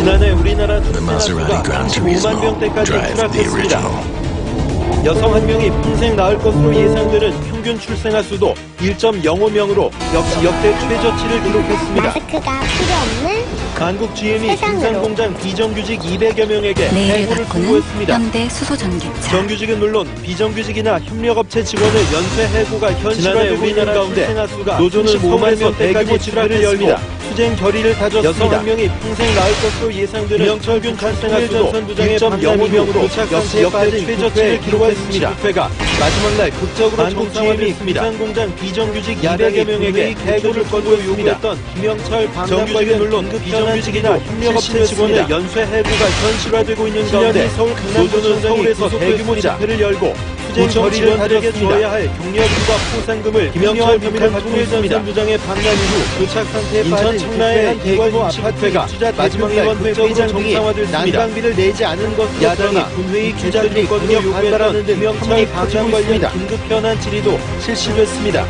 지난해 우리나라 출생아 수가 35만 명대까지 추락했습니다. 여성 한 명이 평생 낳을 것으로 예상되는 평균 출생아 수도 1.05명으로 역시 역대 최저치를 기록했습니다. 마스크가 필요 없는 한국 GM이 생산공장 비정규직 200여 명에게 내일을 해고를 바꾸는 통보했습니다. 현대 수소전기차. 정규직은 물론 비정규직이나 협력업체 직원의 연쇄 해고가 현실화되고 있는 가운데 노조는 5만 명 대규모 집회를 열고 투쟁 결의를 다졌습니다. 여성 한 명이 평생 낳을 것으로 예상되는 평균 출생아 수도 1.05명으로 역시 역대 최저치를 기록했습니다. 집회가 마지막 날 극적으로 한국 GM이 생산공장 비정규직 200여 명에게 해고를 요구했던 김영철 정규직은 물론 비정규직이나 협력업체 직원의 연쇄 해고가 현실화되고 있는 가운데 노조는 서울에서 대규모 집회를 열고 투쟁 결의를 다졌습니다. 할 경력과 포상금을 김영철 혐의를 받고 있습니다. 부장의 방난 이후 교착 상태에 빠진 청라의 한 대규모 아파트가 마지막 의원회 회장 등이 난방비를 내지 않은 것으로 야당이 군회의 개최를 권역 요구했다는 김영철 방난 관련 긴급 현안 질의도 실시됐습니다.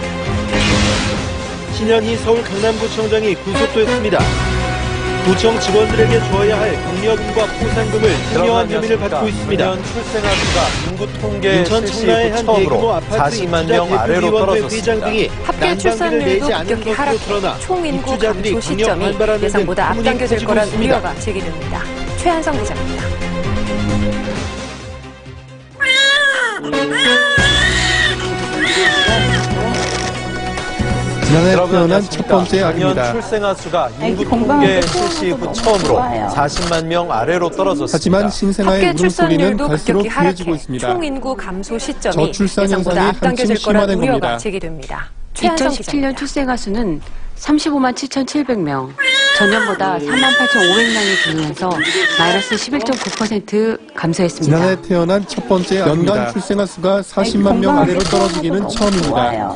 신현희 서울 강남구청장이 구속됐습니다. 구청 직원들에게 줘야 할 경력금과 포상금을 횡령한 혐의를 받고 있습니다. 출생아 수가 인구 통계 인천 청라의 한 대규모 아파트 40만 명 아래로 회장 등이 합계 출산율도 급격히 하락해 총인구 감소 시점이 예상보다 앞당겨질 거란 우려가 제기됩니다. 최한성 기자입니다. 지난해 태어난 첫 번째 아기입니다. 출생아 수가 인구 통계 실시 이후 처음으로 40만 명 아래로 떨어졌습니다. 하지만 신생아의 울음소리는 갈수록 귀해지고 있습니다. 총인구 감소 시점이 저출산 예상보다 현상이 앞당겨질 한층 거란 심화된 우려가 겁니다. 제기됩니다. 2017년 출생아 수는 35만 7,700명, 전년보다 38,500명이 줄면서 마이너스 11.9% 감소했습니다. 지난해 태어난 첫 번째 연간 출생아 수가 40만 명 아래로 떨어지기는 처음입니다.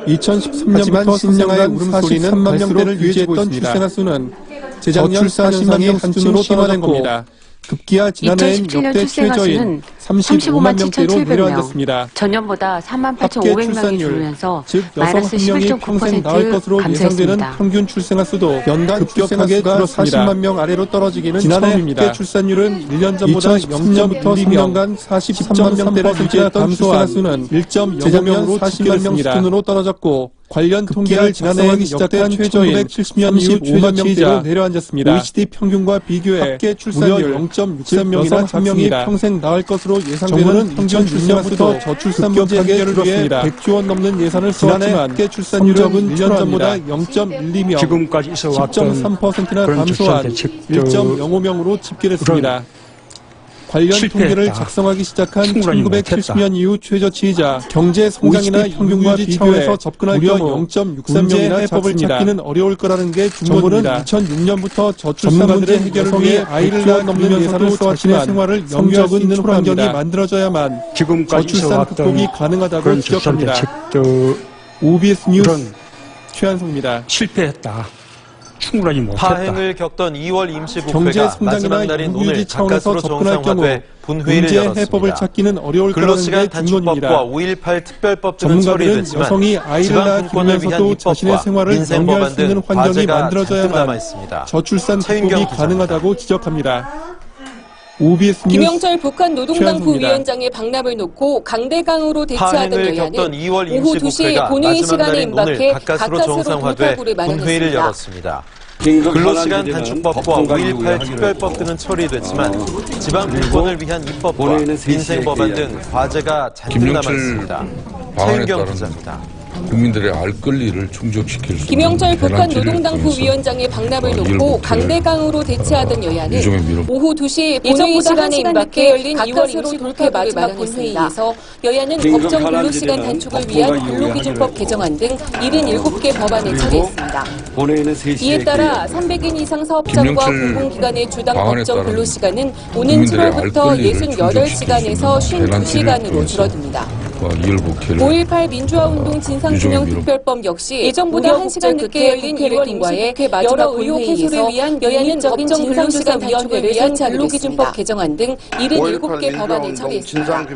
2013년부터 신생아의 울음소리는 3만 명대를 유지했던 출생아 수는 재작년 40만 명 수준으로 심화된 겁니다. 급기야 지난해엔 역대 최저인 35만 명대로 내려앉았습니다. 전년보다 38,500명이 줄면서 즉 여성 마이너스 한 명이 평생 낳을 것으로 11.9% 예상되는 감소했습니다. 평균 출생아 수도 연간 급격하게 줄었습니다. 40만 명 아래로 떨어지기는 처음입니다. 지난해 출산율은 1년 전보다 0.2부터 3년간 43만 명대를 유지했던 출생아 수는 1.0명으로 40만 명 수준으로 떨어졌고 관련 통계를 지난해 시작된 최저인 1970년 이후 5만 명대로 내려앉았습니다. OECD 평균과 비교해 합계 출산율 0.63명이나 한 명이 평생 낳을 것으로 예상되는 평균 출생아수도 저출산 문제 해결을 위해 100조 원 넘는 예산을 지난해 합계 출산율은 1년 전보다 0.12명, 지금까지 있어왔던 10.3%나 감소한 1.05명으로 집계됐습니다. 관련 실패했다. 통계를 작성하기 시작한 충분히 1970년 이후 최저치이자 경제 성장이나 평균과 비교해서 접근할 경우 0.63명이나 해법을 찾기는 어려울 거라는 게 중론입니다. 정부는 2006년부터 저출산 문제 해결을 위해 아이를 낳아 넘는 예산을 써왔지만 생활을 영위할 수 있는 환경이 만들어져야만 저출산 극복이 가능하다고 지적합니다. OBS 뉴스 최한송입니다. 실패했다. 충분하지 못했다. 파행을 겪던 2월 경제 임시국회가 성장이나 마지막 날인 오늘 유지 차원에서 가까스로 접근할 경우 정상화돼 본회의를 문제 해법을 열었습니다. 찾기는 어려울 거라는 근로시간 게 단축법과 중론입니다. 5.18 특별법 등은 전문가들은 처리됐지만 여성이 아이를 낳아 키우면서도 자신의 생활을 영위할 수 있는 환경이 만들어져야만 저출산 극복이 가능하다고 지적합니다. OBS 뉴스 김영철 북한 노동당 최한수입니다. 부위원장의 방납을 놓고 강대강으로 대처하던 파행을 여야는 겪던 2월 오후 2시 임시국회가 본회의 마지막 시간에 날인 오늘 임박해 가까스로 가까스로 정상화돼 돌파구를 본회의를 마련했습니다. 열었습니다. 근로시간 단축법과 5.18 특별법 등은 처리됐지만 지방 분권을 위한 입법과 민생법안 등 과제가 잔뜩 남아있습니다. 최윤경 기자입니다. 국민들의 알 권리를 충족시킬 수 김영철 있는 북한 대란지를 노동당 통해서 부위원장의 방납을 놓고 일곱회 강대강으로 대처하던 여야는 일종의 밀어 오후 2시 본회의 시간에 임박해 열린 2월 임시국회 마지막 본회의에서 여야는 법정 근로시간 단축을 위한 근로기준법 개정안 등 77개 법안을 처리했습니다. 이에 따라 300인 이상 사업장과 공공기관의 주당 법정 근로시간은 오는 7월부터 68시간에서 52시간으로 줄어듭니다. 이율복회를 5.18 민주화운동 진상규명특별법 역시 예정보다 1시간 늦게 열린 의원과의 여러 의혹 해소를 위한 여야는 법정 근로시간 위원회를 근로기준법 개정안 등 77개 법안을 처리했습니다.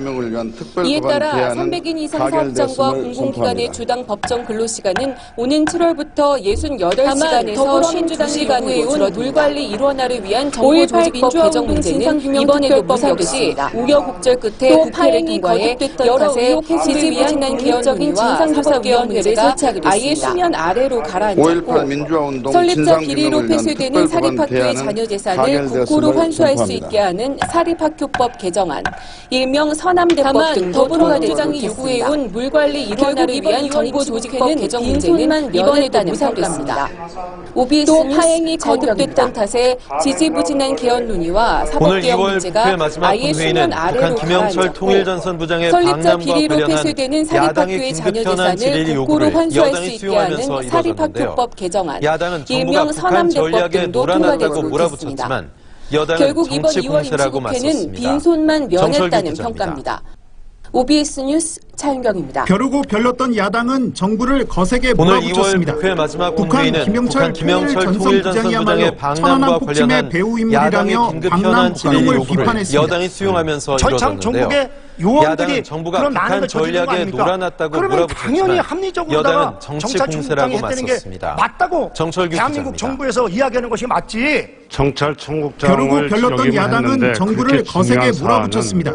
이에 따라 300인 이상 사업장과 공공기관의 주당 법정 근로시간은 오는 7월부터 68시간에서 52시간으로 해온 물관리 일원화를 위한 정보조직법 개정 문제는 이번에도 무산됐습니다. 우여곡절 끝에 국회를 통과해 여러 의혹 해소를 위한 개혁적인 진상조사위원회를 설치하기로 했습니다. 아예 수면 아래로 가라앉았고 설립자 비리로 폐쇄되는 사립학교의 자녀 재산을 국고로 환수할 수 있게 하는 사립학교법 개정안, 일명 서남대법 등 더불어민주당이 요구해온 물관리 일원화를 위한 정보조직법 개정 문제는 이번에도 무산됐습니다. OBS 파행이 거듭됐던 탓에 지지부진한 개헌 논의와 사법개혁 문제가 아예 수면 아래로 가라앉았고 통일전선부장의 설립자 비리로 폐쇄되는 사립학교의 자녀 재산을 국고로 환수할 수 있게 하는 사립학교법 개정안, 일명 서남대법 등도 통과되고 있습니다. 결국 이번 2월 임시국회는 빈손만 면했다는 평가입니다. OBS 뉴스 차윤경입니다. 벼르고 별렀던 야당은 정부를 거세게 오늘 몰아붙였습니다. 2월 국회 마지막 북한 국회는 김영철 통일전선부장의 천안함 폭침의 배후 인물이라며 방남 폭동을 비판했습니다. 여당이 수용하면서 전참 이루어졌는데요. 전국의 요원들이 정부가 그런 많은 북한 걸 저지른 거 전략에 아닙니까? 놀아났다고 그러면 당연히 몰아붙였지만 합리적으로다가 여당은 정치 정찰총국장이 공세라고 했다는 게 맞섰습니다. 맞다고 정철규 대한민국 기자입니다. 정부에서 이야기하는 것이 맞지. 벼르고 별렀던 야당은 정부를 거세게 몰아붙였습니다.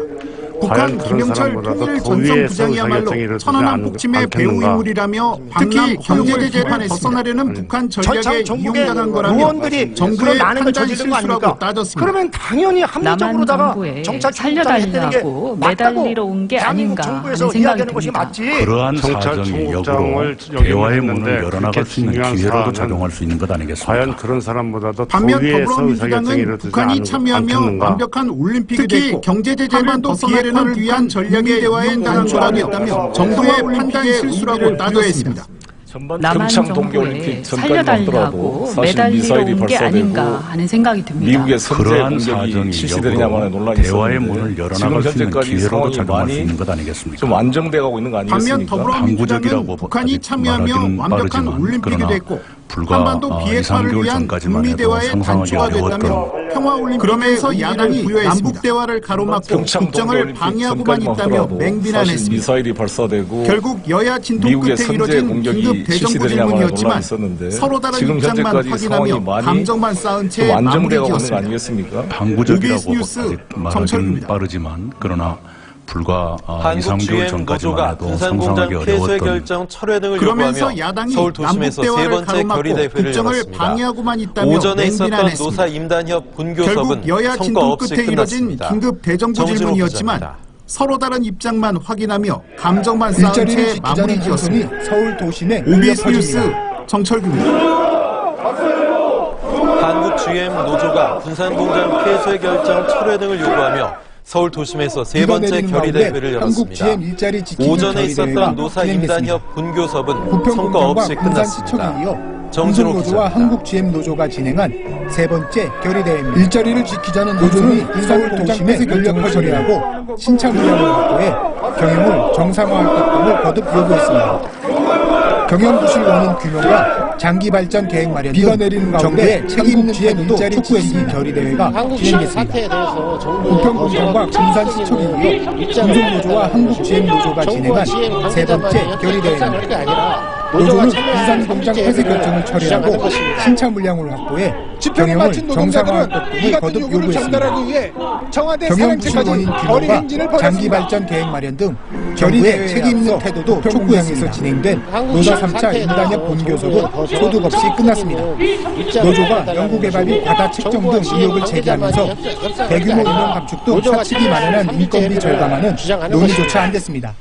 북한 김영철 통일전선부장이야말로 천안함 폭침의 배후 인물이라며 특히 경제제재판에 벗어나려는 북한 전략에 이용당한 거라며 정부의 판단 실수라고 따졌습니다. 그러면 당연히 합리적으로다가 정찰총국장이 했다는 게 매달리러 온 게 아닌가 하는 생각이 듭니다. 그러한 사정이 역으로 대화의 문을 열어나갈 수 있는 기회로도 작용할 수 있는 것 아니겠습니까? 과연 그런 사람보다도 반면 더불어민주당은 북한이 참여하며 완벽한 올림픽이 됐고 경제제재만 벗어나려는 위한 전략의 대화에 단초하겠다며 정부의 판단 실수라고 따졌습니다. 남한 정부에 살려달라고 매달리러 온 게 아닌가 하는 생각이 듭니다. 그러한 사정이 역으로 대화의 문을 열어나갈 수 있는 기회로도 작용할 수 있는 것 아니겠습니까? 좀 안정돼가고 있는 거 아니겠습니까? 반면 더불어민주당은 북한이 참여하며 완벽한 올림픽이 됐고 한반도 비핵화를 위한 북미 대화의 단초가 됐다며 평화올림픽 그러면서 야당이 남북 대화를 가로막고 국정을 방해하고만 있다며 맹비난했습니다. 미사일이 발사되고 결국 여야 진통 끝에 이뤄진 긴급 대정부 질문이었지만 서로 다른 입장만 확인하며 감정만 쌓은 채 마무리되었습니다. 방구적이라고 아직 말하기는 빠르지만 그러나 불과 2, 3개월 전까지만 해도 상상하기 어려웠던 결정 철회 등을 그러면서 요구하며 야당이 서울 도심에서 세 남북대화를 번째 가로막고 결의대회를 국정을 열었습니다. 방해하고만 있다며 오전에 있었던 맹비난했습니다. 노사 임단협 분교섭은 결국 여야 성과 진통 없이 끝에 이뤄진 끝났습니다. 긴급 대정부 정진욱 질문이었지만 기자입니다. 서로 다른 입장만 확인하며 감정만 쌓은 채 마무리지었습니다. 서울 도심의 OBS 뉴스 정철규입니다. 한국 GM 노조가 군산공장 폐쇄 결정 철회 등을 요구하며 서울 도심에서 세 번째 결의대회를 열었습니다. 오전에 있었던 노사 임단협 분교섭은 성과 없이 끝났습니다. 정진욱 노조와 한국 GM 노조가 진행한 세 번째 결의대회입니다. 일자리를 지키자는 노조는 서울 도심의 결정을 처리하고 신차 물량을 확보해 경영을 정상화할 것을 거듭 요구했습니다. 경영 부실 원인 규명과 장기 발전 계획 마련 비가 내리는 가운데 책임 있는 태도도 촉구했으니 결의대회가 진행됐습니다. 부평공장과 군산시청이고요. 군송노조와 한국 GM 노조가 진행한 세 번째 결의대회입니다. 노조는 군산공장 폐쇄 결정을 처리하고 신차 물량을 확보해 경영을 정상화할 것을 거듭 요구했습니다. 경영 부실 원인 규명과 장기 발전 계획 마련 등 결의대회 책임 있는 태도도 촉구했습니다. 진행된 노사 3차 인단협 본교섭은 소득 없이 끝났습니다. 노조가 연구개발비 과다 책정 등 의혹을 제기하면서 대규모 인원 감축 등 사측이 마련한 인건비 절감하는 논의조차 안 됐습니다.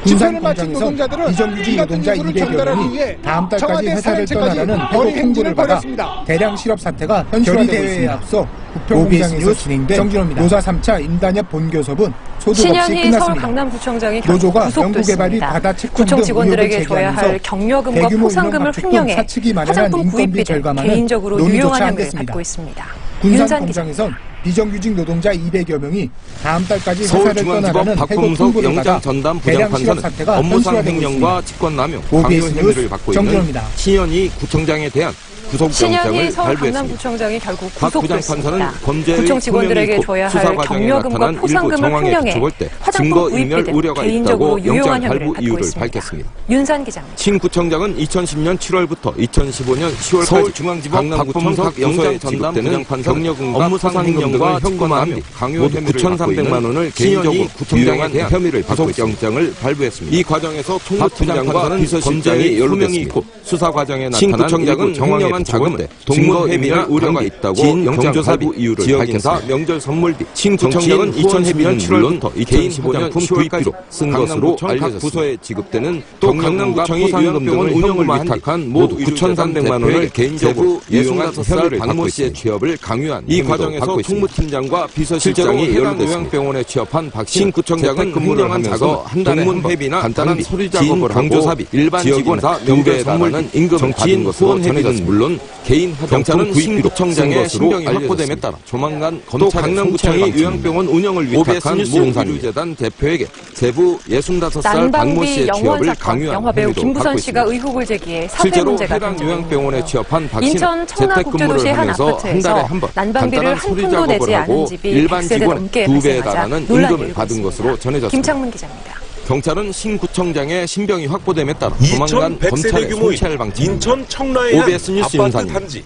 군산공장에서 비정규직 노동자 200여 명이 다음 달까지 회사를 떠나라는 회고 통보를 받아 대량 실업 사태가 결의대회에 앞서 부평공장에서 진행된 노사 3차 인단협 본교섭은 소득 없이 끝났습니다. 강남구청장이 노조가 연구개발이 과다 책정 등 직원들에게 줘야 할 경력금과 포상금을 횡령해 화장품 구입비 등 개인적으로 유용한 혐의를 받고 있습니다. 군산공장에선 비정규직 노동자 200여 명이 다음 달까지 회사를 서울중앙지법 떠나라는 해고 박범석 통보를 받아 영장전담 대량 실업 부장판사는 사태가 업무상 현실화되고 횡령과 있습니다. 직권남용, OBS 강요 혐의를 뉴스 받고 있는 정준호입니다. 신현희 구청장에 대한 구속영장을 신현희 서울 발부했습니다. 강남구청장이 결국 박 구속됐습니다. 부장판사는 범죄의 구청 직원들에게 소명이 있고 줘야 수사 할 과정에 경력금과 나타난 일부 포상금을 정황에 횡령해 비춰볼 때 화장품 증거 구입비 인멸 등 우려가 개인적으로 있다고 영장 유용한 혐의를 발부 받고 이유를 있습니다. 밝혔습니다. 윤산 기자입니다. 신 구청장은 2010년 7월부터 2015년 10월까지 서울중앙지법 박범석 영장전담 경력금과 업무상 횡령과 직권남용, 강요 혐의를 9,300만 원을 개인적으로 구청장에 대한 혐의를 구속영장을 발부했습니다. 이 과정에서 총무팀장과 비서실장이 소명이 있고 수사 과정에 나타난 일부 정황에 비춰볼 때 동문 혐의나 우려가 있다고 영장 발부 이유를 밝혔습니다. 명절 선물 뒤 신 구청장은 2012년 7월부터 2015년 10월까지 쓴 것으로 알려졌습니다. 부서에 지급되는 또 강남구청이 요양병원 운영을 위탁한 모두 9,300만 원을 개인적으로 유용한 혐의를 받고 있습니다. 취업을 강요한 이 과정에서 총무팀장과 비서실장이 해당 요양병원에 취업한 박신 구청장은 근무를 하면서 한 달에 회비나 간단한 서류 작업을 하고 일반 직원사 명배 선물은 임금 받은 것으로 전해졌습니다. 물론 개인 화장품 구입비로 쓴 것으로 확보됨에 따라 조만간 또 강남구청이 요양병원 운영을 위탁한 모 의료재단 대표에게 세부 65살 박모 씨의 취업을 강요한 영화배우 혐의도 김부선 받고 씨가 있습니다. 의혹을 제기해 사퇴 실제로 문제가 해당 된적이 요양병원에 있는데요. 취업한 박 씨는 인천 재택근무를 청라국제도시의 한 하면서 한 달에 아파트에서 한 번 난방비를 간단한 한 서류 푼도 작업을 내지 않은 하고 집이 일반 100세대 직원 넘게 2배에 발생하자 달하는 논란이 임금을 일고 받은 있습니다. 것으로 전해졌습니다. 김창문 기자입니다. 경찰은 신구청장의 신병이 확보됨에 따라 조만간 2,100세대 검찰의 규모의 송치할 방침입니다. 인천 청라의 OBS 한 뉴스 아파트 윤산입니다. 단지.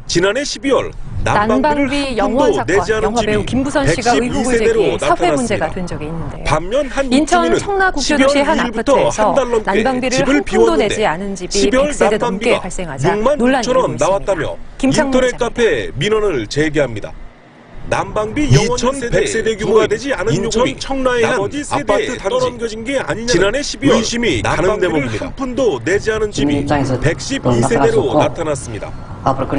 지난해 12월 난방비 영원 사건, 영화배우 김부선 씨가 의혹을 제기해 사회 문제가 된 적이 있는데요. 반면 한 인천 입주민은 청라국제도시의 한 12월 1일부터 아파트에서 한 달 넘게 난방비를 집을 한 푼도 비웠는데 내지 않은 집이 12월 100세대 넘게 난방비가 발생하자 6만 논란이 6천 일고 원 나왔다며 있습니다. 인터넷 카페에 민원을 제기합니다. 난방비 2,100세대 규모가 되지 않은 인천 청라의 한 아파트 떨어져 게 아니냐 지난해 12월 의심이 가는 대목입니다. 한 푼도 내지 않은 집이 112세대로 나타났습니다.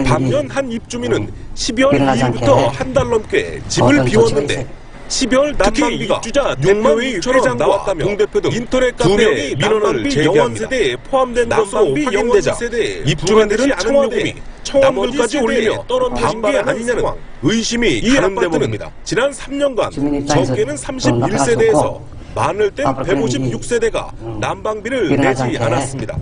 반면 한 입주민은 12월 2일부터 한 달 넘게 집을 비웠는데 12월 난방비가 입주자 6만 6천 원 나왔다며 동대표 등 인터넷 카페에 민원을 제기합니다. 세대에 포함된 것으로 확인되자 입주민들은 청와대에 청원글까지 올리며 떨어진 게 아니냐는 의심이 가는 대목입니다. 지난 3년간 적게는 31세대에서 많을 땐 156세대가 난방비를 내지 않았습니다.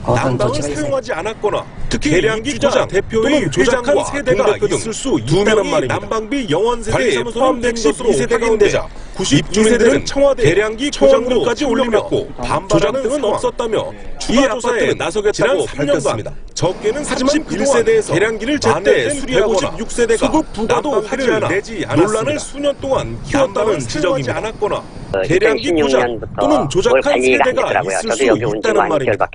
난방을 사용하지 않았거나 특히 계량기 고장 대표의 조작한 세대가 있을 수 있다는 말입니다. 난방비 영원 세대에 포함된 것으로 확인되자 92세대는 청와대 계량기 고장으로까지 올리며 반발하는 등은 없었다며 추가 조사에 나서겠다고 밝혔습니다. 적게는 31세대에서 계량기를 제때 수리하거나 156세대가 수급 부과도 하지 않아 논란을 수년 동안 키웠다는 지적입니다. 않았거나 계량기 고장 또는 조작한 세대가 있을 수 있다는 말입니다.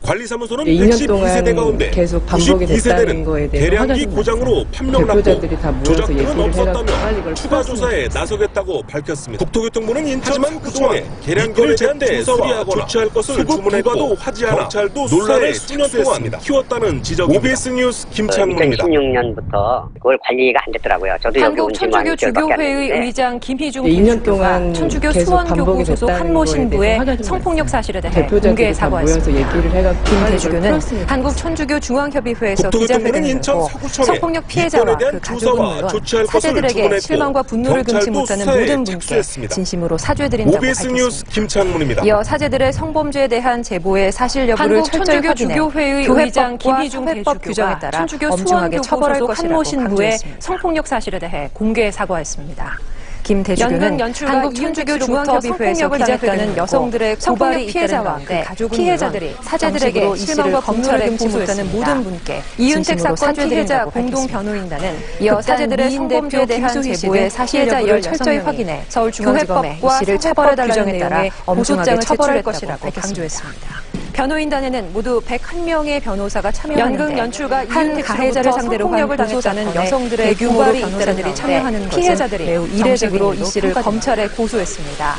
관리사무소는 112세대 가운데 계속 반복이 됐다는 거에 92세대는 대해서 계량기 고장으로 판명났고 대표자들이 다 모여서 조작 등은 얘기를 없었다며 해가지고 추가 조사에 나서겠다고 밝혔습니다. 국토교통부는 인천 그동안 계량기를 제때 수리하거나 조치할 것을 주문했고 하지 않아 경찰도 논란을 수년 동안 키웠다는 지적입니다. OBS 뉴스 김창문입니다. 2016년부터 그걸 관리가 안 됐더라고요. 저도 여기 온 지 한국 천주교 주교회의 의장 김희중 2년 동안 천주교 계속 수원교구 반복이 소속 됐다는 한모 거에 신부의 대해서 성폭력 사실에 대해 대표자들이 공개 다 모여서 사과했습니다. 얘기를 해갖고 김 대주교는 풀었으니까. 한국 천주교 중앙협의회에서 국토교통부는 기자회견을 인천 열고 서구청에 성폭력 피해자와 이건에 대한 그 가족은 조사와 물론 조치할 것을 사제들에게 주문했고 실망과 분노를 금치 경찰도 못하는 수사에 모든 분께 착수했습니다. 진심으로 사죄드린다고 OBS 밝혔습니다. 뉴스 김창문입니다. 이어 사제들의 성범죄에 대한 제보의 사실 여부를 한국 철저히 천주교 확인해 주교회의 교회장 의장 김희중 사회법 대주교가 규정에 따라 천주교 엄중하게 수원교구 처벌할 소속 것이라고 한모 신부의 강조했습니다. 성폭력 사실에 대해 공개 사과했습니다. 김 대주교는 연극 연출가 한국 천주교 중앙협의회에서 기자회견을 여성들의 고발이 피해자와 그 가족은 피해자들이 사제들에게 실망과 검찰에 금치 못하는 모든 분께 이윤택 사건 피해자 공동 변호인단은 이어 사제들의 성범죄에 대한 제보의 사실자 열 철저히 확인해 서울중앙지검에 이 씨를 처벌해달라는 내용의 고소장을 처벌할 것이라고 강조했습니다. 변호인단에는 모두 101명의 변호사가 참여하는데 연극 연출가 한 가해자를 상대로 한 고소자는 여성들의 고발이 변호사들이 참여하는 피해자들이 매우 이례적으로 이 씨를 검찰에 고소했습니다.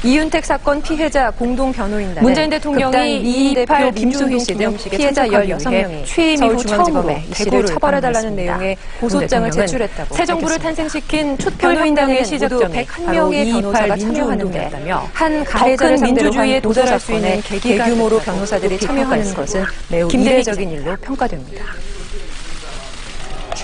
이윤택 사건 피해자 공동 변호인단은 문재인 대통령이 이인 대표 김수희 씨 등 피해자 16명이 취임 이후 처음으로 이 씨를 처벌해달라는 내용의 고소장을 제출했다고 새 정부를 탄생시킨 촛변호인단의 시작점이 101명의 변호사가 참여하는데 한 가해자를 상대로 한 도달할 수 있는 대규모로 변호사들이 참여하는 것은 매우 이례적인 일로 평가됩니다.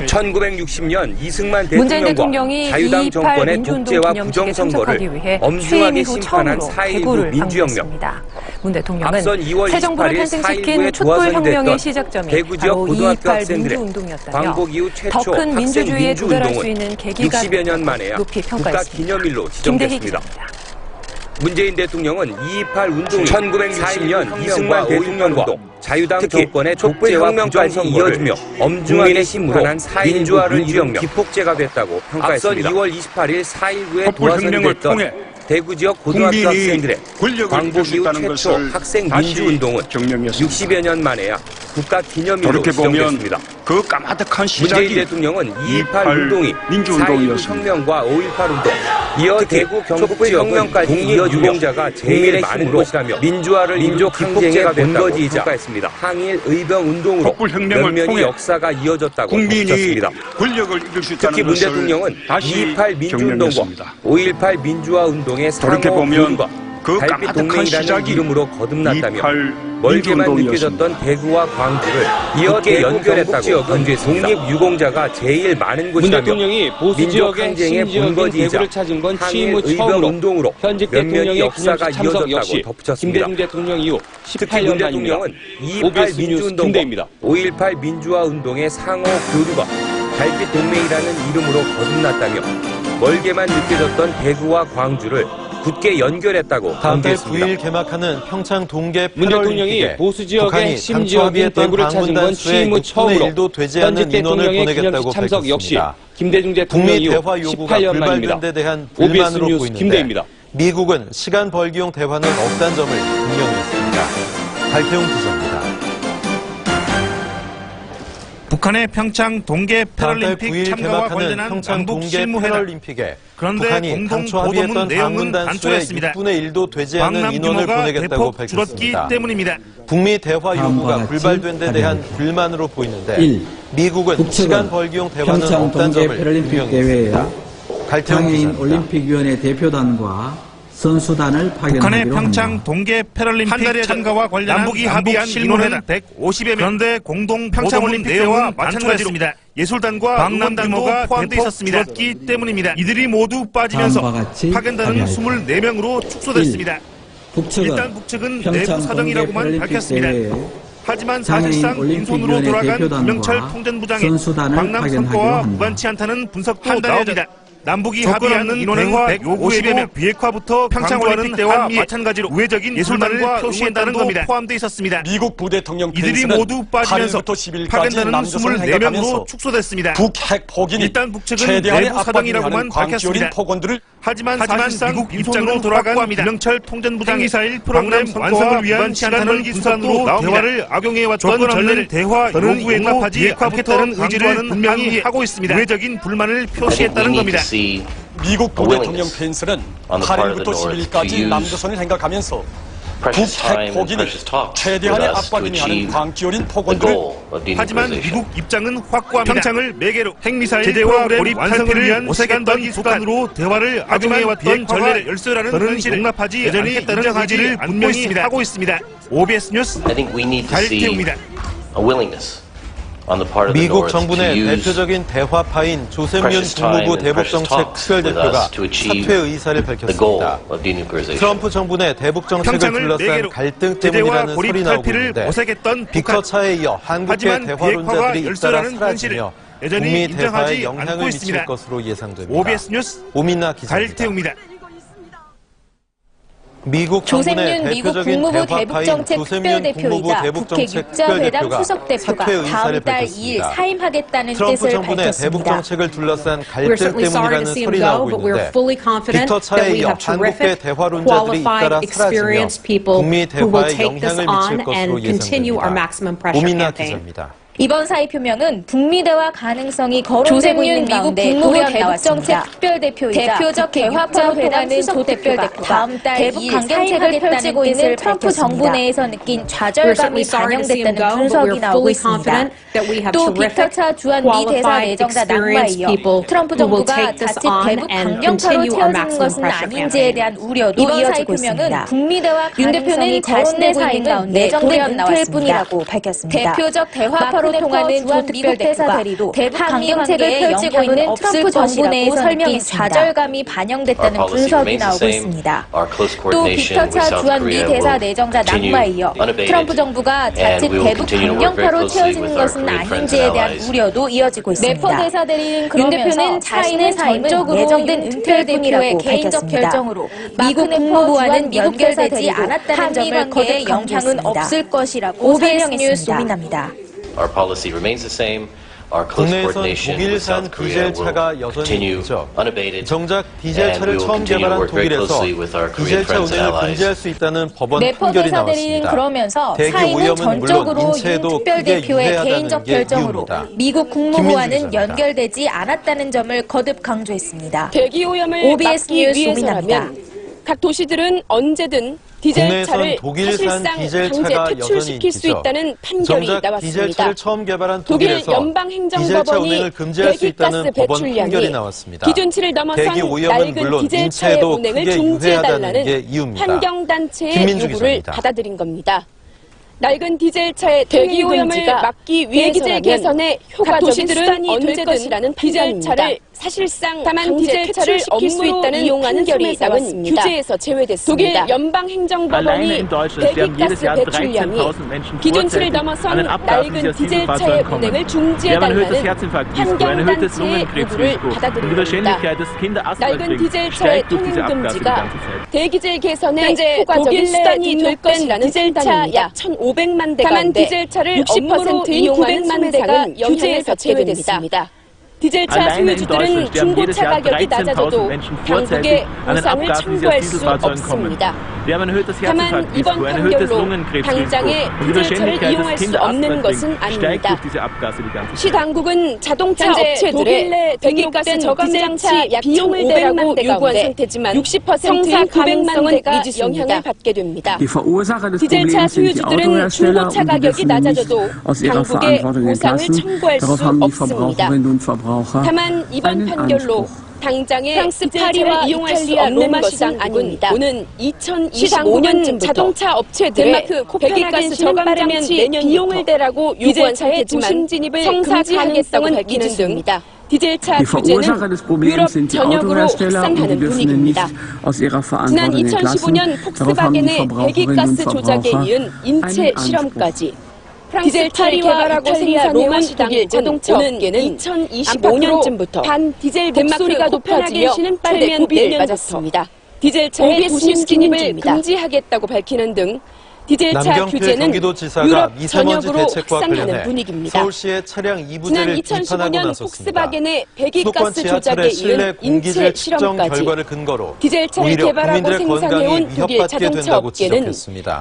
1960년 이승만 문재인 대통령과 대통령이 자유당 2.28 정권의 민주운동 독재와 기념식에 참석하기 부정선거를 위해 취임 엄중하게 이후 심판한 처음으로 4.19 대구를 민주혁명. 방문했습니다. 문 대통령은 앞선 2월 새 정부를 28일 탄생시킨 4.19에 촛불혁명의 도화선됐던 시작점이 대구 지역 바로 고등학교 2.28 학생들의 민주운동이었다며 광복 이후 최초 더 큰 민주주의에 도달할 수 있는 계기가 60여 년 만에야 높이 국가 평가했습니다. 기념일로 김대희 지정됐습니다. 기자입니다. 문재인 대통령은 2.28 운동 1940년 이승만 대통령과 자유당 정권의 독재와 부정선거를 이어지며 엄중하게 심판한 4.19를 민주혁명 기폭제가 됐다고 평가했습니다. 앞선 2월 28일 4.19에 도화선됐던 대구 지역 고등학교 학생들의 광복 이후 최초 학생 민주운동은 60여 년 만에야 국가 기념일로 지정됐습니다. 그 까마득한 시작이 문재인 대통령은 2.28 운동이 4.19 혁명과 5.18 운동, 이어 대구 경북 혁명까지 독립유공자가 제일 많은 곳이라며 민주화를 민족 항쟁의 본거지이자 항일 의병 운동으로 면면이 역사가 이어졌다고 덧붙였습니다. 특히 문 대통령은 2.28 민주운동과 5.18 민주화 운동의 상호 교류가 달빛 동맹이라는 이름으로 거듭났다며 멀게만 느껴졌던 대구와 광주를 이어게 연결했다고 강조했습니다. 독립유공자가 제일 많은 곳이라며 민족 항쟁의 본거지이자 항일 의병 운동으로 면면이 역사가 이어졌다고 덧붙였습니다. 특히 문 대통령은 2.28 민주운동과 5.18 민주화 운동의 상호 교류가 달빛 동맹이라는 이름으로 거듭났다며 멀게만 느껴졌던 대구와 광주를 굳게 연결했다고 다음 달 강조했습니다. 9일 개막하는 평창 동계 문 대통령이 보수 지역의 핵심 지역인 대구를 찾은 건 취임 후 처음으로 현직 대통령의 기념식 참석 역시 김대중 대통령 이후 18년 만입니다. OBS 뉴스 김대희입니다. 미국은 시간 벌기용 대화는 없다는 점을 분명히 했습니다. 달태웅 기자입니다. 북한의 평창 동계 패럴림픽 참가와 관련한 평창 남북 동계 실무회담. 패럴림픽에 그런데 북한이 공동 당초 보도문 합의했던 내용은 방문단 수의 단초였습니다. 6분의 1도 되지 않는 방남 인원을 규모가 보내겠다고 대폭 줄었기 밝혔습니다. 때문입니다. 북미 대화 요구가 불발된 데 대한 불만으로 보이는데 미국은 시간 벌기용 대화는 평창 없다는 동계 점을 패럴림픽 분명히 대회에 했습니다. 장애인 올림픽위원회 대표단과 선수단을 북한의 파견하기로 평창 합니다. 동계 패럴림픽 참가와 관련한 남북이 합의한 실무회담 150여 명. 그런데 공동 평창올림픽 대회와 마찬가지로입니다. 예술단과 방남 규모가 포함되어 있었습니다. 줄었기 때문입니다. 이들이 모두 빠지면서 파견단은 24명으로 축소됐습니다. 일단 북측은 내부 사정이라고만 밝혔습니다. 하지만 사실상 빈손으로 돌아간 김영철 통전부장의 방남 성과와 무관치 않다는 분석도 나옵니다. 남북이 합의한 인원은 150여 명, 비핵화부터 평창올림픽 때와 마찬가지로 우회적인 예술단을 표시했다는 겁니다. 포함되어 있었습니다. 미국 부대통령 이들이 모두 빠지면서 파견단은 24명으로 축소됐습니다. 북핵 포기니 일단 북측은 내부 사정이라고만 밝혔습니다. 하지만 사실상 미국 입장으로 돌아간 김영철 통전부장의 미사일 프로그램 완성을 위한 시간을 분산으로 대화를 악용해왔던 전례를 대화 요구에 응합하지 않겠다는 의지를 분명히 하고 있습니다. 우회적인 불만을 표시했다는 겁니다. 미국 부대통령 펜스는 8일부터 10일까지 남조선을 생각하면서 북핵 포기니 최대한의 압박이니 하는 광기어린 포건들을 하지만 미국 입장은 확고합니다. 평창을 매개로 핵미사일 제재와 고립 완성을 위한 시간단 수단으로 대화를 악용해왔던 전례를 열쇠라는 현실을 용납하지 않겠다는 의지를 분명히 하고 있습니다. OBS 뉴스 달태웅입니다. 미국 정부 내 대표적인 대화파인 조셉윤 국무부 대북정책 특별대표가 사퇴 의사를 밝혔습니다. 트럼프 정부 내 대북정책을 둘러싼 갈등 때문이라는 소리 나오고 있는데 빅터 차에 이어 한국의 대화론자들이 잇따라 사라지며 북미 대화에 영향을 미칠 것으로 예상됩니다. OBS 뉴스 오민나 기자입니다. 달태웅입니다. 미국 조셉윤 미국 국무부 대북정책 특별대표이자 북핵 육자회담 수석대표가 다음 달 2일 사임하겠다는 뜻을 정부 내 밝혔습니다. 대북정책을 둘러싼 갈등 때문이라는 소리 나오고 있는데 빅터 차에 이어 한국의 대화론자들이 잇따라 사라지며 북미 대화에 영향을 미칠 것으로 예상됩니다. 오민나 기자입니다. 이번 사의 표명은 북미 대화 가능성이 거론되고 있는 가운데 국무부 대북정책 특별대표이자 대표적 대화파로 통하는 조 대표가 다음 달 2일 사임을 펼치고 있는 트럼프 정부 내에서 느낀 좌절감이 반영됐다는 분석이 나오고 있습니다. 또 빅터차 주한 미 대사 내정자 낙마에 이어 트럼프 정부가 자칫 대북 강경파로 채워지는 것은 아닌지에 대한 우려도 이번 사의 표명은 북미 대화 윤 대표는 자신의 사임 가운데 내정된 은퇴일 뿐이라고 밝혔습니다. 대표적 대화파로 트럼프로 통하는 조특별 대사 대리도 대북 강경책을 펼치고 있는 트럼프 정부 내에서 설명인 좌절감이 반영됐다는 분석이 나오고 있습니다. 또 비터차 주한 미 대사 내정자 낙마에 이어 트럼프 정부가 자칫 대북 강경파로 채워지는 것은 아닌지에 대한 우려도 이어지고 있습니다. 내포 대사 대리는 윤 대표는 자신의 전적으로 예정된 은퇴 대표의 개인적 결정으로 미국 국무부와는 연결되지 않았다는 점을 거듭 영향은 없을 것이라고 설명했습니다. 국내에선 독일산 디젤차가 여전히 있죠. 정작 디젤차를 처음 개발한 독일에서 디젤차 운행을 금지할 수 있다는 법원 판결이 나왔습니다. 그러면서 대기 사임은 오염은 물론 전적으로 윤 인체에도 크게 특별대표의 유해하다는 개인적 게 결정으로 이유입니다. 미국 국무부와는 김민주 연결되지 않았다는 점을 거듭 강조했습니다. 대기 오염을 OBS 막기 뉴스 위해서라면 각 도시들은 언제든 디젤차를 독일산 사실상 디젤차가 강제 퇴출시킬 수 여전히 있다는 판결이 정작 나왔습니다. 디젤차를 처음 개발한 독일 독일에서 연방행정법원이 디젤차 운행을 금지할 수 있다는 배기가스 법원 판결이 배출량이 나왔습니다. 기준치를 넘어선 대기 오염은 낡은 물론 디젤차의 인체에도 운행을 크게 중지해달라는 유해하다는 게 이유입니다. 환경단체의 김민주 요구를 기자입니다. 받아들인 겁니다. 낡은 디젤차의 대기 오염을 막기 위해서라면 개선의 효과적인 수단이 될 것이라는 디젤차를 사실상 다만 디젤차를 업무로 이용하는 판결이 나왔습니다. 규제에서 제외됐습니다. 독일 연방행정법원이 배기가스 배출량이 기준치를 넘어선 낡은 디젤차의 운행을 중지해달라는 환경단체의 요구를 받아들입니다. 낡은 디젤차의 통행 금지가 대기질 개선에 효과적인 수단이 될 것이라는 디젤차 약 1,500만 대 가운데 디젤차를 업무로 이용하는 900만 대가 규제에서 제외됐습니다. 디젤차 소유주들은 중고차 가격이 낮아져도 당국에 보상을 청구할 수 없습니다. 다만 이번 판결로 당장에 디젤차를 이용할 수 없는 것은 아닙니다. 시 당국은 자동차 업체들의 배기가스 저감장치 비용을 대라고 요구한 상태지만 60%인 900만 대가 영향을 받게 됩니다. 디젤차 소유주들은 중고차 가격이 낮아져도 당국에 보상을 청구할 수 없습니다. 다만 이번 판결로 당장에 프랑스 파리와 이용할 수 없는 것은 아닙니다. 오는 2025년 자동차 업체들의 배기가스 저감장치 비용을 대라고 요구한 상태지만 성사 가능성은 밝히는 등 디젤차 규제는 유럽 전역으로 확산하는 분위기입니다. 지난 2015년 폭스바겐의 배기가스 조작에 이은 인체 실험까지 디젤차를 개발하고 생산해온 독일 자동차 업계는 2025년쯤부터 반 디젤 목소리가 높아지며 최대 고비를 맞았습니다. 디젤차의 도심 진입을 금지하겠다고 밝히는 등 디젤차 규제는 유럽 전역으로 확산하는 분위기입니다. 서울시의 차량 이부제를 지난 비판하고 2015년 나섰습니다. 폭스바겐의 배기가스 조작에 이은 인체 실험까지 결과를 근거로 디젤차를 개발하고 생산해온 독일 자동차 업계는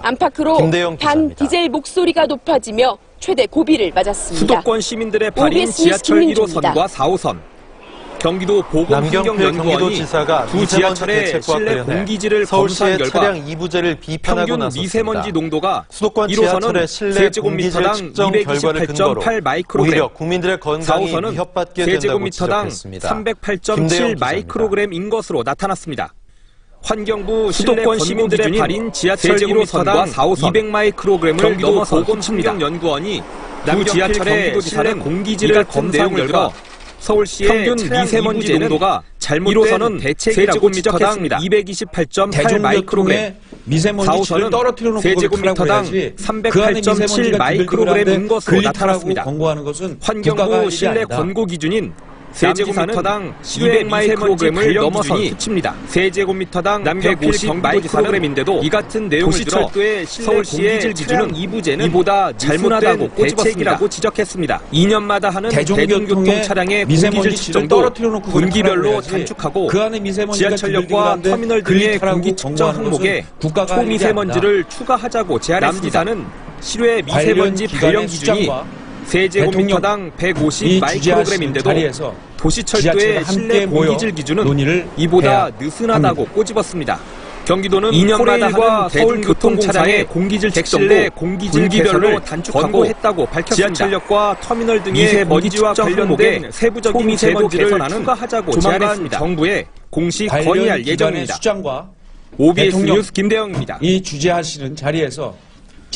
안팎으로 반 디젤 목소리가 높아지며 최대 고비를 맞았습니다. 수도권 시민들의 발인 지하철 1호선과 4호선 경기도 보건환경연구원이 두 지하철의 실내 공기질을 검사한 결과 차량 이부제를 비판하고 평균 나섰습니다. 미세먼지 농도가 수도권 1호선은 실내 세제곱미터당 228.8 마이크로그램, 국민들의 건강이 4호선은 위협받게 된다고 세제곱미터당 지적했습니다. 308.7 마이크로그램인 것으로 나타났습니다. 환경부 수도권 시민들의 발인 지하철 1호선과 4호선 200 마이크로그램을 넘어서 보건환경연구원이 두 지하철의 실내 공기질을 검사한 결과 서울시의 평균 미세먼지 농도가 잘못된 대책이라고 지적했습니다. 228.8 마이크로그램, 4호선은 세제곱미터당 308.7 마이크로그램인 것으로 나타났습니다. 환경부 실내 권고 기준인 세제곱미터당 200 마이크로그램을 넘어선 수치입니다. 세제곱미터당 150 마이크로그램인데도 이 같은 내용을 들어 서울시의 공기질 기준은 이부제는 이보다 잘못된 대책이라고 지적했습니다. 2년마다 하는 대중교통 차량의 공기질 측정도 분기별로 단축하고 지하철역과 터미널 등의 공기 측정 항목에 초미세먼지를 추가하자고 제안했습니다. 남부사는 실외 미세먼지 발령 기준이 세제곱미터당 150 마이크로그램인데도 도시철도의 실내 공기질 기준은 이보다 느슨하다고 꼬집었습니다. 경기도는 2년마다 하는 대중교통 차량의 공기질 측정도 분기별로 단축하고 했다고 밝혔습니다. 지하철역과 터미널 등의 미세먼지와 관련된 세부적인 제도 개선안은 추가하자고 제안했습니다. 정부에 공식 건의할 예정입니다. OBS 뉴스 김대영입니다. 이 주재하시는 자리에서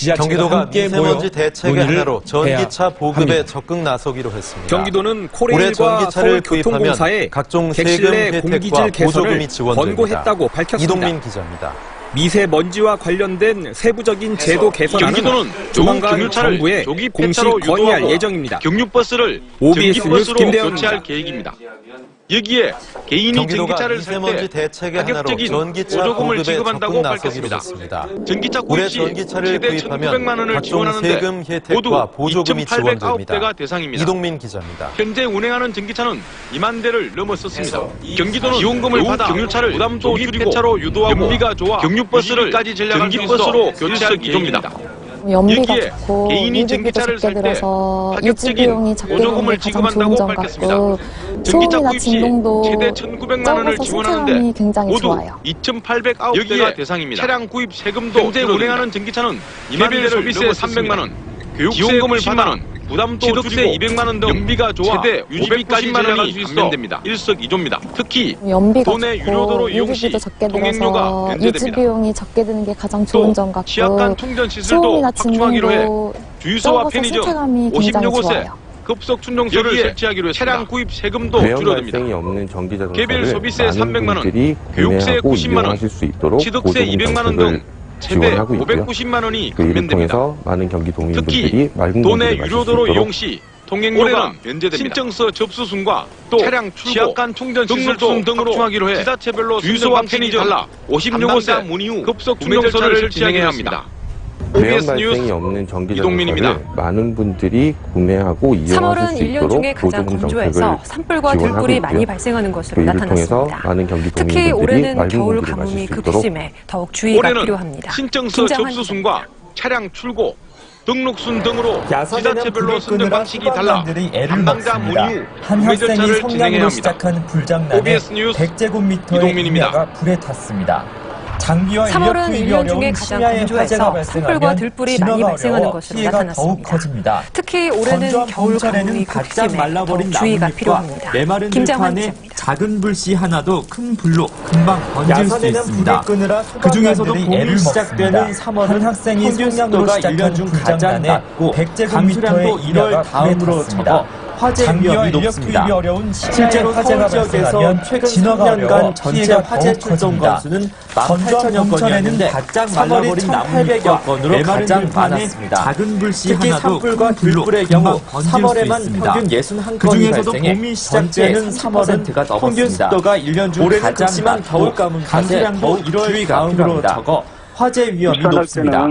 경기도가 미세먼지 대책의 하나로 전기차 보급에 적극 나서기로 했습니다. 경기도는 코레일과 서울교통공사에 각종 객실내 세금 공기질 혜택과 개선을 보조금이 지원됩니다. 권고했다고 밝혔습니다. 이동민 기자입니다. 미세먼지와 관련된 세부적인 제도 개선안은 경기도는 조만간 경유차를 정부에 조기 공식 폐차로 건의할 유도하고 예정입니다. 경유버스를 OBS 뉴스 전기버스로 김대현입니다. 교체할 계획입니다. 여기에 개인이 전기차를 살 미세먼지 때 대책의 하나로 가격적인 전기차 보조금을 보급에 지급한다고 적극 나서기로 밝혔습니다. 했습니다. 전기차 올해 구입 시 전기차를 최대 구입하면 1,900만 원을 각종 지원하는데 세금 모두 혜택과 보조금이 지원됩니다. 2,809대가 대상입니다. 이동민 기자입니다. 현재 운행하는 전기차는 2만 대를 넘었었습니다. 경기도는 지원금을 받아 경유차를 부담도 줄이고 폐차로 유도하고 연비가 좋아 경유버스를 전기버스로 교체할 기조입니다. 연비가 여기에 좋고 개인이 유지비도 전기차를 적게 살 때 들어서 유지 가격적인 비용이 적게 드는 게 보조금을 가장 지급한다고 좋은 점 밝혔습니다. 같고 전기차 소음이나 구입 시 진동도 최대 1,900만 원을 적어서 지원하는데 승차감이 굉장히 모두 좋아요. 2,809대가 대상입니다. 차량 구입 세금도 현재 운행하는 전기차는 개별 소비세 300만 원, 교육세금을 10만 원, 부담도 취득세 200만 원 등 연비가 좋아 최대 유지비까지 전량할 수 있어 일석이조입니다. 특히 연비가 도내 좋고 유료도로 이용 시 유지비도 적게 통행료가 들어서 유지 면제됩니다. 비용이 적게 드는 게 가장 좋은 점 같고 취약한 충전 시설도 소음이나 확충하기로 해 진동도 주유소와 적어서 편의점 승차감이 굉장히 50여 곳에 좋아요. 급속 충전소를 설치하기로 했습니다. 차량 구입 세금도 줄어듭니다. 없는 전기자동차를 개별 소비세 많은 300만 원, 분들이 교육세 구매하고 90만 원, 이용하실 수 있도록 취득세 보조금 200만 원 정책을 등 최대 지원하고 있고요. 590만 원이 이를 감면됩니다. 통해서 많은 경기 도민분들이 특히 맑은 도내 공기를 마실 수 유료도로 있도록 이용 시 통행료가 면제됩니다. 신청서 접수순과 또 차량 출고, 취약한 충전 시설도 등으로 확충하기로 해 지자체별로 주유소와 편의점 달라 50여 곳에 문의 후 급속 충전소를 진행해야 합니다. 매연 발생이 없는 전기자동차를 많은 분들이 구매하고 3월은 이용하실 수 1년 있도록 중에 가장 보조금 건조해서 정책을 산불과 지원하고 들불이 있고요. 많이 발생하는 것으로 이를 통해서 나타났습니다. 많은 경기 특히 도민분들이 올해는 맑은 겨울 공기를 마실 가뭄이 수 있도록 급심해 더욱 주의가 올해는 필요합니다. 신청서 접수순과 차량 출고, 등록순 등으로 지자체별로 선정 방식이 달라 담당자 문의 후 한 구매 학생이 절차를 성냥으로 진행해야 합니다. 시작한 불장난에 OBS 뉴스 100제곱미터의 이동민입니다. 임야가 불에 탔습니다. 장비와 3월은 인력 투입이 1년 중에 어려운 가장 심야의 화재가 건조해서 산불과 발생하면 들불이 진화가 많이 발생하는 어려워 것으로 피해가 더욱 나타났습니다. 커집니다. 특히 올해는 건조한 겨울 봄철에는 가뭄이 바짝 급심해 말라버린 더욱 주의가 나뭇잎과 필요합니다. 메마른 김장환 들판에 기자입니다. 작은 불씨 하나도 큰 불로 금방 번질 수 있습니다. 그 중에서도 봄이 시작되는 3월은 한 학생이 성냥으로 시작한 불장난에 100제곱미터의 1월 다음으로 적어 화재 위험이 높습니다. 실제로 화재가 발생하면 최근 10년간 전체 화재 출동 건수는 18,000여 건이었는데 바짝 말라버린 나뭇잎과 메마른 들판에 작은 불씨 하나도 큰 불의 경우 3월에만 평균 61건이 발생해 봄이 시작되는 3월은 평균 습도가 1년 중 가장 심한 겨울 가뭄 탓에 더욱 1월 다음으로 적어 화재 위험이 높습니다.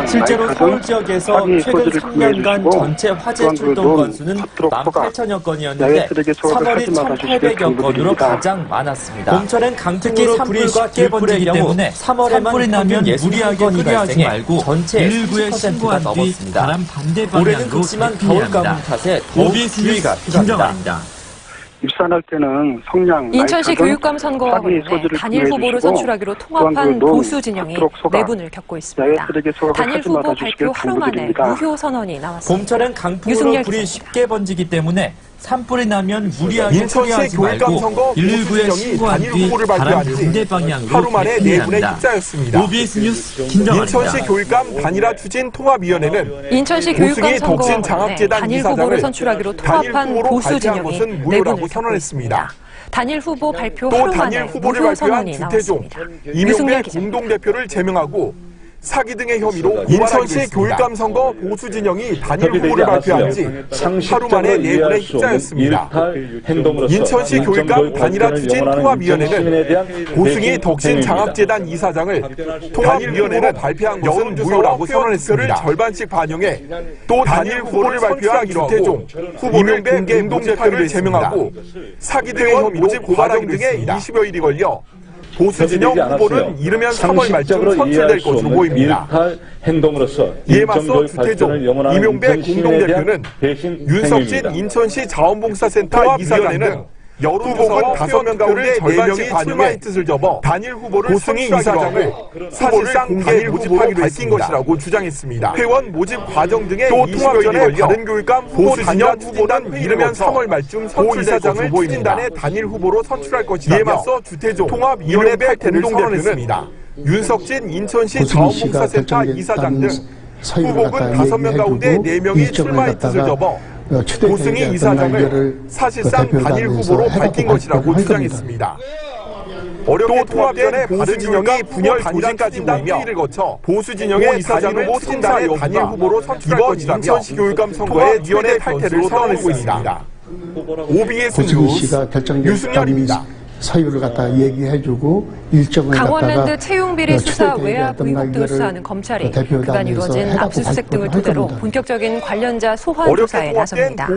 실제로 서울 지역에서 최근 3년간 전체 화재 출동 건수는 18,000여 건이었는데 3월이 1,800여 건으로 가장 많았습니다. 봄철엔 강풍으로 불이 쉽게 번지기 때문에 3월에만 불이 나면 무리하게 끓여하지 말고 전체 119%가 넘었습니다. 올해는 극심한 겨울 가뭄 탓에 더욱 주의가 필요합니다. 입산할 때는 성냥, 인천시 교육감 선거와 관련해 단일 후보를 선출하기로 통합한 보수 진영이 내분을 겪고 있습니다. 단일 후보 발표 하루 만에 무효 선언이 나왔습니다. 봄철엔 강풍으로 불이 쉽게 번지기 때문에 산불이 나면 무리하게 처리하지 말고 119에 신고한 뒤 바람 반대 방향으로 하루 만에 내분의 합니다. 입자였습니다. OBS 뉴스 김정환입니다. 인천시 교육감 단일화 추진 통합위원회는 인천시 교육감 선거와 관련해 단일 후보를 이사장을 선출하기로 단일 통합한 후보로 보수 발표한 진영이 것은 무효라고 내분을 겪고 선언했습니다. 있습니다. 단일 후보 발표 또 하루 단일 만에 후보를 무효 발표한 선언이 주태종, 나왔습니다. 이명배 유승열 기자입니다. 공동대표를 제명하고 사기 등의 혐의로 인천시 교육감 선거 보수 진영이 단일 후보를 발표한 지 하루 만에 내분의 입자였습니다. 인천시 교육감 단일화 추진 통합위원회는 고승희 덕신장학재단 이사장을 통합위원회는 발표한 것은 무효라고 선언했습니다. 절반씩 반영해 또 단일 후보를 발표한 주태종, 이명배 공동대표를 제명하고 사기 등의 혐의로 고발하기 등의 20여 일이 걸려 보수 진영 후보는 이르면 3월 말쯤 선출될 것으로 보입니다. 이에 맞서 주태종, 이명배 공동대표는 윤석진 인천시 자원봉사센터 이사장은 여러 후보는 5명 가운데 4명이 반영의 뜻을 접어 단일 후보를 고승희 이사장을 사실상 공개 모집하기로 밝힌 것이라고 주장했습니다. 회원 모집 과정 등의 또 통합 전에 다른 교육감 후보 단일 후보는 이르면 3월 말쯤 선출될 것으로 보입니다. 단일 후보로 선출할 것이라며 이에 맞서 주태종 통합위원회 공동대표는 윤석진 인천시 자원봉사센터 이사장 등 후보군 5명 가운데 4명이 출마의 뜻을 접어 고승희 이사장을 사실상 단일 후보로 밝힌 것이라고 주장했습니다. 어렵게 통합 전에 보수 진영이 분열 조직까지 모이며 보수 진영의 이사장 후보 총사의 단일 후보로 선출할 것이라며 인천시 교육감 선거의 위원회 탈퇴를 선언하고 있습니다. OBS 뉴스 유승열입니다. 사유를 갖다 얘기해주고 일정을 강원랜드 채용비리 수사 외압 의혹 등을 수사하는 검찰이 그간 이루어진 압수수색 등을 토대로 본격적인 관련자 소환 조사에 나섭니다.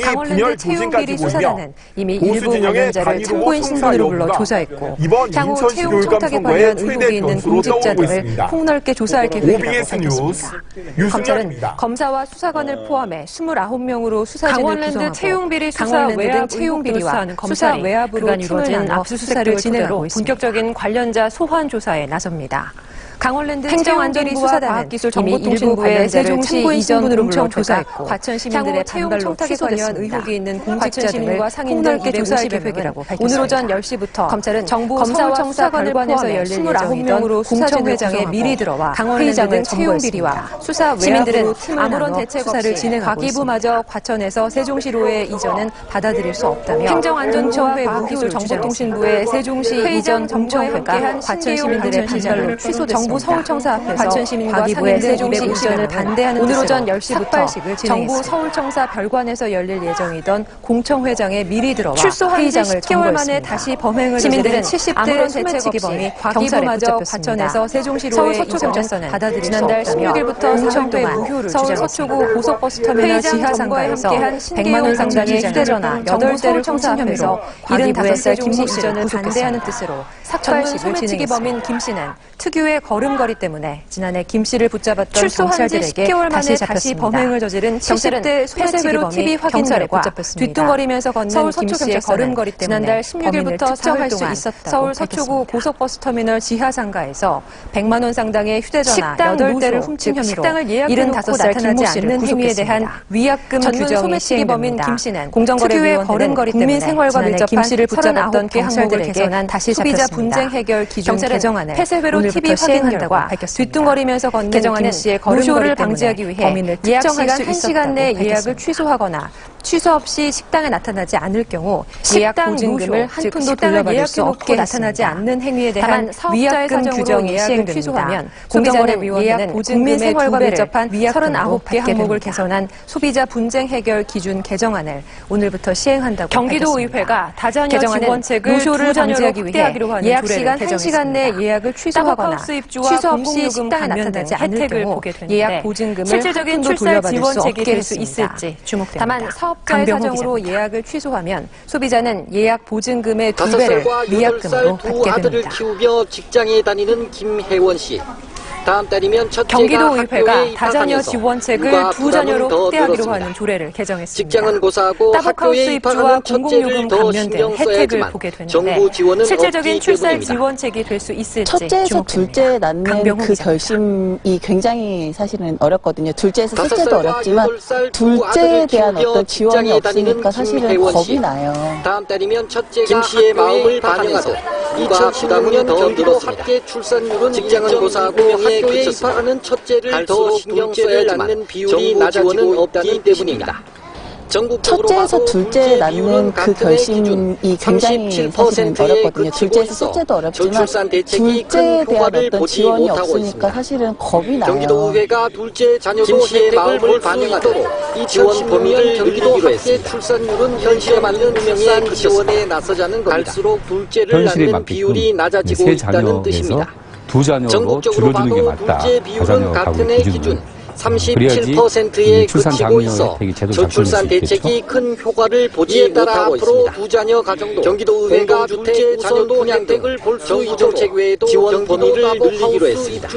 강원랜드 채용비리 수사단은 이미 일부 관련자를 참고인 신분으로 불러 조사했고 향후 채용 청탁에 관련 의혹이 있는 공직자들을 폭넓게 조사할 계획이라고 밝혔습니다. 검찰은 검사와 수사관을 포함해 29명으로 수사진을 구성하고 강원랜드 등 채용비리와 수사 외압으로 그간 이루어진 압수수색을 진행하고 본격적인 관련자 소환 조사에 나섭니다. 강원랜드 행정안전부 수사단은 이미 일부의 세종시 이전 공청 조사했고 과천 시민들의 반발로 취소된 의혹이 있는 공직자들과 상인 등 250여 명이라고 밝혔습니다. 오늘 오전 10시부터 검찰은 정부 검사와 수사관을 포함해 열릴 예정이던 공청회장에 미리 들어와 강원랜드 등 채용비리와 수사 외압으로 아무런 대책 수사를 진행하고 있습니다. 과천에서 세종시로의 이전은 받아들일 수 없다며 행정안전부와 과학기술정보통신부의 세종시 이전 공청회가 과천 시민들의 반발로 취소됐습니다. 정부 서울청사 앞에서 과천 시민과 상인 등 250여를 반대하는 오늘 오전 10시부터 정부 서울청사 별관에서 열릴 예정이던 공청회장에 미리 들어와 회의장을 10개월 만에 다시 범행을 시민들은 70대 소매치기범이 경찰마저 과천에서 세종시로의 이전은 받아들일 수 없다며 지난달 16일부터 공청 동안 서울 서초구 고속버스터미널 지하상가에서 100만 원 상당의 휴대전화 8대를 훔친 혐의로 75살 김모 씨를 반대하는 뜻으로 삭발식을 소매치기범인 김 씨는 특유의 걸음걸이 때문에 지난해 김 씨를 붙잡았던 경찰들에게 10개월 만에 다시 범행을 저지른 70대 소매치기범이 TV 확인자들과 뒤뚱거리면서 걷는 김 씨의 걸음걸이 때문에 지난달 16일부터 특정할 수 있었다고 서울 서초구 고속버스터미널 지하상가에서 100만 원 상당의 휴대전화 8대를 훔친 혐의로 75살 김 모 씨를 행위에 대한 위약금 규정이 시행됩니다. 김 씨는 공정거래위원회는 국민생활과 밀접한 김 씨를 붙잡았던 경찰들에게 다시 소비자 분쟁 해결 기준 개정안을 폐쇄회로 TV 확인한다고 뒤뚱거리면서 걷는 김 씨의 노쇼를 방지하기 위해 범인을 예약 시간 1시간 내 예약을 취소하거나 취소 없이 식당에 나타나지 않을 경우 예약 보증금을 한 푼도 돌려받을 수 없게 나타나지 않는 행위에 대한 위약금 규정이 시행됩니다. 공정거래위원회는 국민생활과 밀접한 39개 항목을 개선한 소비자 분쟁 해결 기준 개정안을 오늘부터 시행한다고 경기도의회가 다자녀 지원책을 노쇼를 방지하기 위해 예약 시간 1시간 내 예약을 취소하거나 취소 없이 식당에 나타나지 않을 경우 예약 보증금을 실질적인 출산 지원책이 될 수 있을지 주목됩니다. 다만 사업자의 사정으로 예약을 취소하면 소비자는 예약 보증금의 2배를 위약금으로 받게 됩니다. 아들을 키우며 직장에 다니는 김혜원 씨. 다음 달이면 첫째가 경기도의회가 다자녀 지원책을 2자녀로 확대하기로 하는 조례를 개정했습니다. 직장은 고사하고 따블하우스 입주와 공공요금 감면 등 혜택을 보게 되는데 실질적인 출산 지원책이 될 수 있을지 첫째에서 둘째 낳는 그 결심이 굉장히 사실은 어렵거든요. 둘째에서 셋째도 어렵지만 둘째에 대한 어떤 지원이 없으니까 사실은 겁이 나요. 다음 달이면 첫째가 김 씨의 마음을 반영하듯 2019년 경기도 합계 출산율은 직장은 고사하고 학교에 입학하는 첫째를 더 신경 써야 낳는 비율이 낮아지고 없기 때문입니다. 첫째에서 둘째 낳는 그 결심이 굉장히 사실은 어렵거든요. 둘째에서 셋째도 어렵지만 둘째에 대한 어떤 지원이 없으니까 사실은 겁이 나요. 경기도의회가 둘째 자녀도 혜택을 반영하도록 이 지원 범위를 늘리기로 했습니다. 출산율은 현실에 맞는 출산 지원에 나서자는 겁니다. 갈수록 둘째를 낳는 비율이 낮아지고 있다는 뜻입니다. 두 자녀로 줄여주는 게 맞다. 다자녀 가구 기준으로. 37%에 그치고 있어 저출산 대책이 큰 효과를 보지 못하고 있습니다. 두자녀 가정도 경기도의회가 둘째 자녀도 혜택을 볼 수 있도록 지원 범위를 늘리기로 했습니다.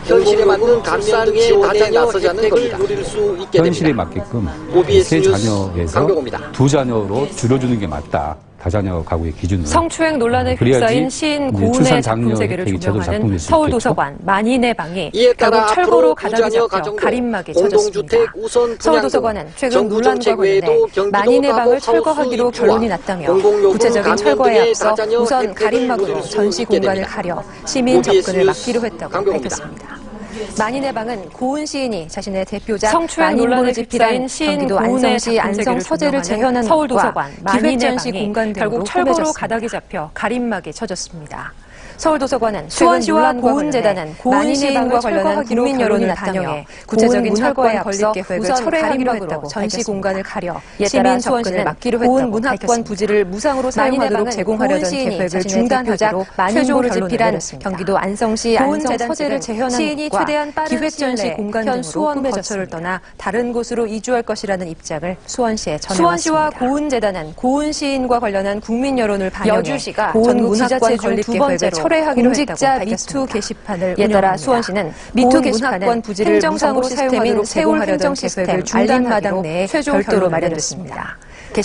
현실에 맞는 출산 지원에 나서자는 겁니다. 누릴 수 있게 현실에 됩니다. 맞게끔 OBS 세 자녀에서 강병호입니다. 두 자녀로 줄여주는 게 맞다. 다자녀 가구의 기준으로. 성추행 논란에 휩싸인 시인 고은의 작품 세계를 조명하는 서울도서관 만인의 방이 결국 철거로 가닥이 잡혀 가림막이 쳐졌습니다. 서울도서관은 최근 논란과 관련해 만인의 방을 철거하기로 결론이 났다며 구체적인 철거에 앞서 우선 가림막으로 전시 공간을 가려 시민 접근을 막기로 했다고 밝혔습니다. 만인의 방은 고은 시인이 자신의 대표작 만인본을 집필한 경기도 안성시 안성 서재를 재현한 서울도서관 기획전시 공간 등으로 결국 철거로 가닥이 잡혀 가림막이 쳐졌습니다. 서울도서관은 수원시와 고은재단은 고은 시인과 관련한 국민 여론을 반영해 구체적인 철거에 앞서 우선 철회하기로 했다고 전시 공간을 가려 시민 수원시를 막기로 했다고 고은 문학관 부지를 무상으로 사용하도록 제공하려던 계획을 중단하기로 만인본을 집필한 경기도 안성시 안성 서재를 재현한 것과 기획전시 공간 등으로 수원 거처를 떠나 다른 곳으로 이주할 것이라는 입장을 수원시에 전해왔습니다. 수원시와 고은재단은 고은 시인과 관련한 국민 여론을 반영해 여주시가 고은 문학관 건립 계획을 공직자 미투 게시판을 운영합니다. 수원시는 미투 게시판은 행정상으로 사용하도록 제공하려던 계획을 알림마당 내에 별도로 마련됐습니다.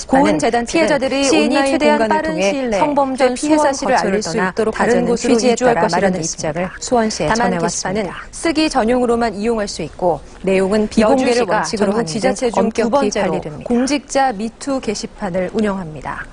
고은재단 피해자들이 시인이 최대한 빠른 시일 내에 성범죄 피해 사실을 알릴 수 있도록 다른 곳으로 이주할 것이라는 입장을 수원시에 전해왔습니다. 쓰기 전용으로만 이용할 수 있고 내용은 비공개를 원칙으로 한 지자체 중 두 번째로 공직자 미투 게시판을 운영합니다.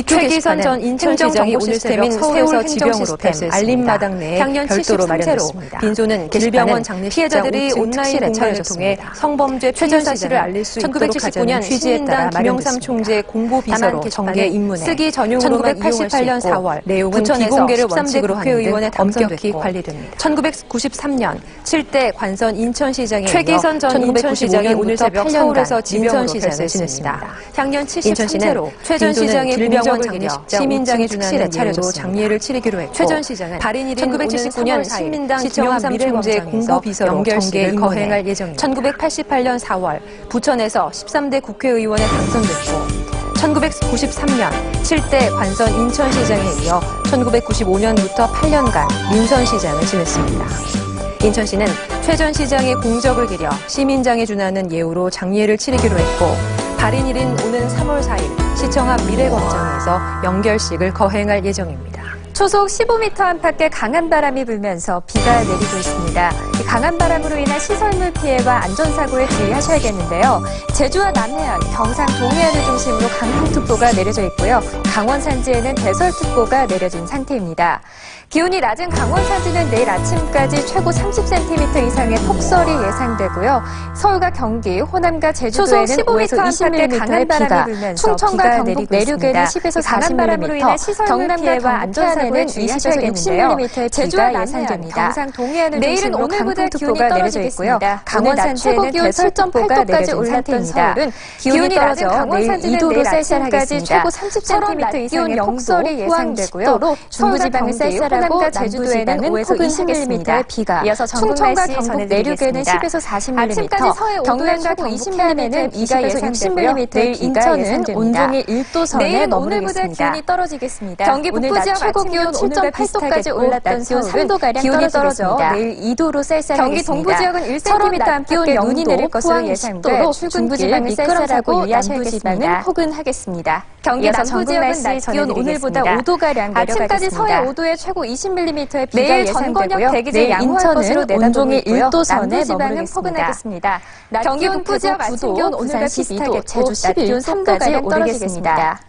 최기선 전 인천시장이 오늘 새벽 서울 지병으로 알림마당 내에 별도로 마련됐습니다. 빈소는 질병원 장례 피해자들이 온라인 공간을 통해 성범죄 피해 사실을 알릴 수 있도록 하자는 1979년 취지에 따라 김영삼 총재 공보 비서로 정계 입문해 쓰기 전용으로만 1988년 4월 내용은 비공개를 원칙으로 하는 등 엄격히 관리됩니다. 1993년 7대 관선 인천시장에 최기선 전 인천시장이 오늘 새벽 서울에서 인천시장을 지냈습니다. 향년 73세로 최 전 시장의 질병원 장례식장 시민장에 준하는 예로 장례를 치르기로 했고 최 전 시장은 발인일인 1979년 시민당 김영삼 총재 공보비서로 정계를 거행할 예정입니다. 1988년 4월 부천에서 13대 국회의원에 당선됐고 1993년 7대 관선 인천시장에 이어 1995년부터 8년간 민선시장을 지냈습니다. 인천시는 최 전 시장의 공적을 기려 시민장에 준하는 예우로 장례를 치르기로 했고 발인일인 오는 3월 4일 시청 앞 미래광장에서 연결식을 거행할 예정입니다. 초속 15m 안팎의 강한 바람이 불면서 비가 내리고 있습니다. 강한 바람으로 인한 시설물 피해와 안전사고에 주의하셔야겠는데요. 제주와 남해안, 경상 동해안을 중심으로 강풍특보가 내려져 있고요. 강원 산지에는 대설특보가 내려진 상태입니다. 기온이 낮은 강원 산지는 내일 아침까지 최고 30cm 이상의 폭설이 예상되고요. 서울과 경기, 호남과 제주도에는 5에서 20mm 강한 바람이 불면서 충청과 경북 내륙에는 10에서 40mm, 경남 피해와 안전사고에 주의하셔야 되는데요. 제주와 남해안, 경상 동해안을 중심으로 강풍특보가 내려져 있고요. 강원 산지에는 대설특보가 올랐던 서울은 기온이 떨어져 내일 2도로 쌀쌀하겠습니다. 최고 30cm 이상의 폭설이 예상되고요. 중부지방은 쌀쌀하고 호남과 제주도에는 5에서 20mm의 비가 이어서 충청과 경북 내륙에는 10에서 40mm, 아침까지 서해 경남과 경북 20mm는 비가 예상되고요. 내일 인천은 온종일 1도선에 머무르겠습니다. 기온이 떨어지겠습니다. 경기 북부 지역 최고 기온 7.8도까지 올랐던 서울은 3도가량 기온이 떨어져 내일 2도로 쌀쌀하겠습니다. 경기 동부 지역은 1cm 안팎의 눈이 내릴 것으로 예상돼 중부지방은 쌀쌀하고 남부지방은 포근하겠습니다. 경기 남부 지역은 낮 기온 오늘보다 5도가량 내려가겠습니다. 아침까지 서해 5도에 최고 20mm의 비가 내일 전권역 대기질 양호할 것으로 온종일 1도선에 머무르겠습니다. 경기 북부 지역 아침 기온 오늘과 비슷하게 제주 11, 3도가량 떨어지겠습니다.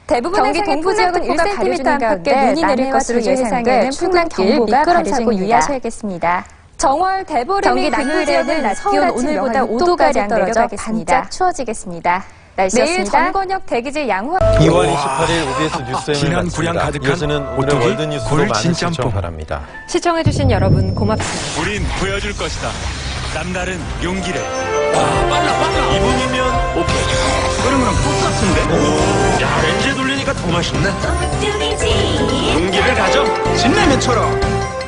대부분 경기 동부 지역은 1cm 안팎의 눈이 내릴 것으로 예상돼 출근길 미끄럼사고 유의하셔야겠습니다. 정월 대보름이 금요일에는 낮 기온 오늘보다 5도가량 내려가겠습니다. 반짝 추워지겠습니다. 내일 전권역 대기질 양호. 2월 28일 OBS 뉴스엠을 마칩니다. 이어지는 오늘의 월드뉴스로 많은 시청 바랍니다. 시청해주신 여러분 고맙습니다. 우린 보여줄 것이다. 남다른 용기를. 와, 빨라. 이분이면 오케이. 그러면 똑같은데? 야, 렌즈 돌리니까 더 맛있네. 용기를 가져. 진라면처럼.